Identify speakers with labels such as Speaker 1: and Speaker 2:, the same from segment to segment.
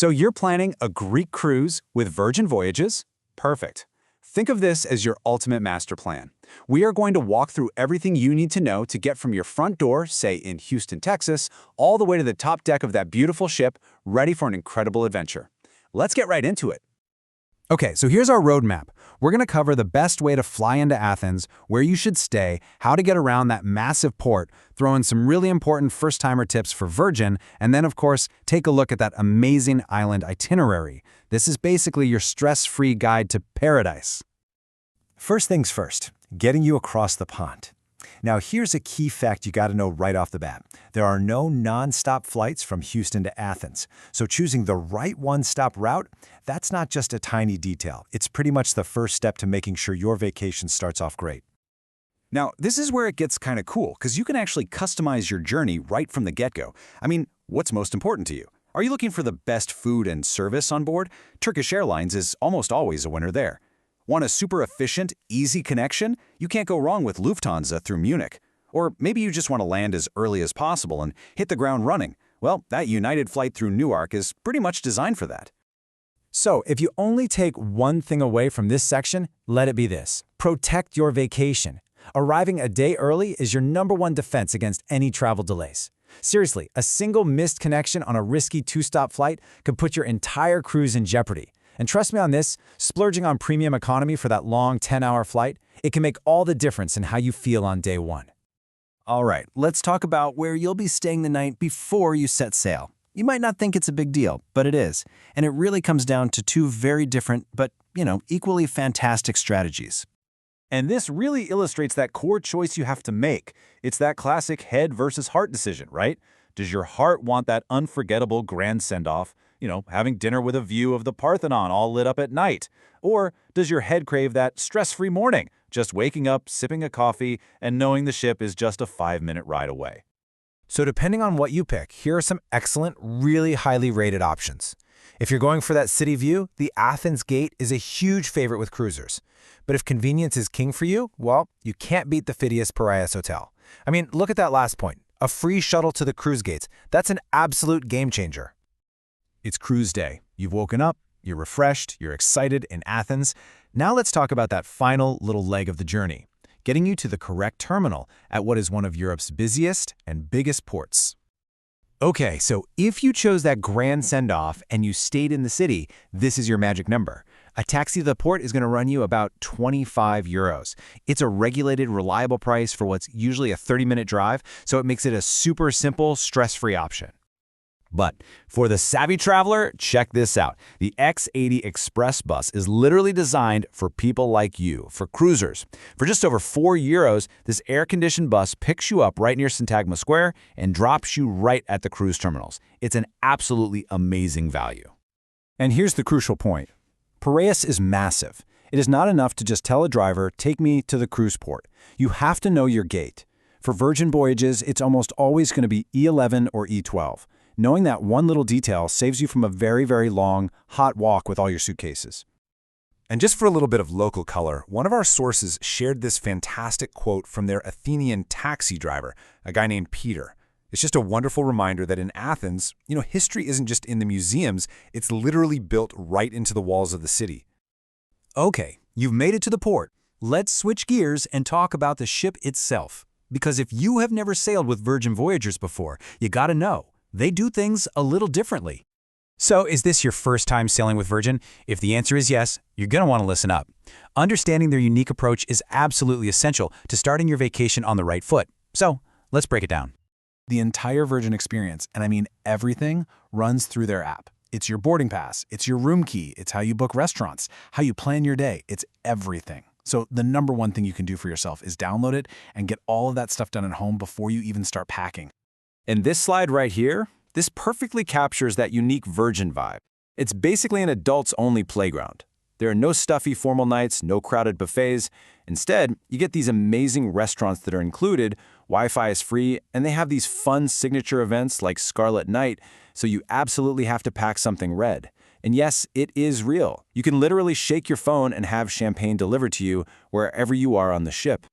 Speaker 1: So you're planning a Greek cruise with Virgin Voyages? Perfect. Think of this as your ultimate master plan. We are going to walk through everything you need to know to get from your front door, say in Houston, Texas, all the way to the top deck of that beautiful ship, ready for an incredible adventure. Let's get right into it. Okay, so here's our roadmap. We're going to cover the best way to fly into Athens, where you should stay, how to get around that massive port, throw in some really important first-timer tips for Virgin, and then, of course, take a look at that amazing island itinerary. This is basically your stress-free guide to paradise.
Speaker 2: First things first, getting you across the pond. Now, here's a key fact you got to know right off the bat. There are no non-stop flights from Houston to Athens, so choosing the right one-stop route, that's not just a tiny detail. It's pretty much the first step to making sure your vacation starts off great.
Speaker 1: Now, this is where it gets kind of cool, because you can actually customize your journey right from the get-go. I mean, what's most important to you? Are you looking for the best food and service on board? Turkish Airlines is almost always a winner there. Want a super efficient, easy connection? You can't go wrong with Lufthansa through Munich. Or maybe you just want to land as early as possible and hit the ground running. Well, that United flight through Newark is pretty much designed for that.
Speaker 3: So, if you only take one thing away from this section, let it be this: protect your vacation. Arriving a day early is your #1 defense against any travel delays. Seriously, a single missed connection on a risky 2-stop flight could put your entire cruise in jeopardy. And trust me on this, splurging on premium economy for that long 10-hour flight, it can make all the difference in how you feel on day one.
Speaker 2: All right, let's talk about where you'll be staying the night before you set sail. You might not think it's a big deal, but it is. And it really comes down to two very different, but, equally fantastic strategies.
Speaker 1: And this really illustrates that core choice you have to make. It's that classic head versus heart decision, right? Does your heart want that unforgettable grand send-off? Having dinner with a view of the Parthenon all lit up at night? Or does your head crave that stress-free morning, just waking up, sipping a coffee, and knowing the ship is just a 5-minute ride away?
Speaker 3: So depending on what you pick, here are some excellent, really highly rated options. If you're going for that city view, the Athens Gate is a huge favorite with cruisers. But if convenience is king for you, well, you can't beat the Phidias Piraeus Hotel. I mean, look at that last point. A free shuttle to the cruise gates. That's an absolute game changer.
Speaker 1: It's cruise day. You've woken up, you're refreshed, you're excited in Athens. Now let's talk about that final little leg of the journey, getting you to the correct terminal at what is one of Europe's busiest and biggest ports. Okay, so if you chose that grand send-off and you stayed in the city, this is your magic number. A taxi to the port is going to run you about 25 euros. It's a regulated, reliable price for what's usually a 30-minute drive, so it makes it a super simple, stress-free option. But for the savvy traveler, check this out. The X80 Express bus is literally designed for people like you, for cruisers. For just over 4 euros, this air-conditioned bus picks you up right near Syntagma Square and drops you right at the cruise terminals. It's an absolutely amazing value. And here's the crucial point. Piraeus is massive. It is not enough to just tell a driver, take me to the cruise port. You have to know your gate. For Virgin Voyages, it's almost always going to be E11 or E12. Knowing that one little detail saves you from a very, very long, hot walk with all your suitcases.
Speaker 4: And just for a little bit of local color, one of our sources shared this fantastic quote from their Athenian taxi driver, a guy named Peter. It's just a wonderful reminder that in Athens, history isn't just in the museums, it's literally built right into the walls of the city.
Speaker 1: Okay, you've made it to the port. Let's switch gears and talk about the ship itself. Because if you have never sailed with Virgin Voyagers before, you gotta know. They do things a little differently. So is this your first time sailing with Virgin? If the answer is yes, you're going to want to listen up. Understanding their unique approach is absolutely essential to starting your vacation on the right foot. So let's break it down.
Speaker 5: The entire Virgin experience, and I mean everything, runs through their app. It's your boarding pass, it's your room key, it's how you book restaurants, how you plan your day, it's everything. So the #1 thing you can do for yourself is download it and get all of that stuff done at home before you even start packing.
Speaker 1: And this slide right here, this perfectly captures that unique Virgin vibe. It's basically an adults-only playground. There are no stuffy formal nights, no crowded buffets. Instead, you get these amazing restaurants that are included, Wi-Fi is free, and they have these fun signature events like Scarlet Night, so you absolutely have to pack something red. And yes, it is real. You can literally shake your phone and have champagne delivered to you wherever you are on the ship.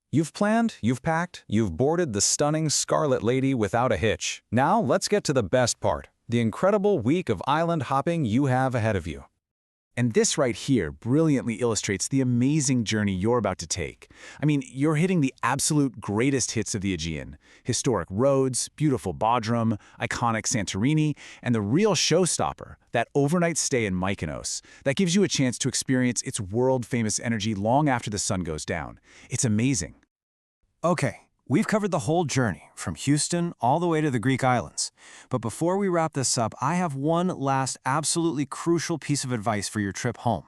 Speaker 1: You've planned, you've packed, you've boarded the stunning Scarlet Lady without a hitch. Now let's get to the best part,
Speaker 3: the incredible week of island hopping you have ahead of you.
Speaker 1: And this right here brilliantly illustrates the amazing journey you're about to take. I mean, you're hitting the absolute greatest hits of the Aegean. Historic Rhodes, beautiful Bodrum, iconic Santorini, and the real showstopper, that overnight stay in Mykonos, that gives you a chance to experience its world-famous energy long after the sun goes down. It's amazing.
Speaker 2: Okay, we've covered the whole journey, from Houston all the way to the Greek islands. But before we wrap this up, I have one last absolutely crucial piece of advice for your trip home.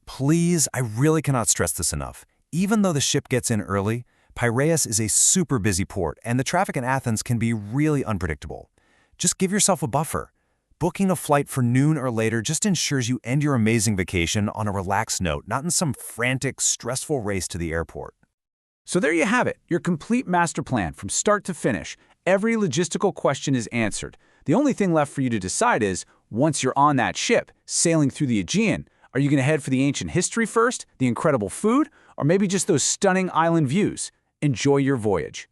Speaker 2: Please, I really cannot stress this enough. Even though the ship gets in early, Piraeus is a super busy port, and the traffic in Athens can be really unpredictable. Just give yourself a buffer. Booking a flight for noon or later just ensures you end your amazing vacation on a relaxed note, not in some frantic, stressful race to the airport.
Speaker 1: So there you have it, your complete master plan from start to finish. Every logistical question is answered. The only thing left for you to decide is, once you're on that ship, sailing through the Aegean, are you going to head for the ancient history first, the incredible food, or maybe just those stunning island views? Enjoy your voyage.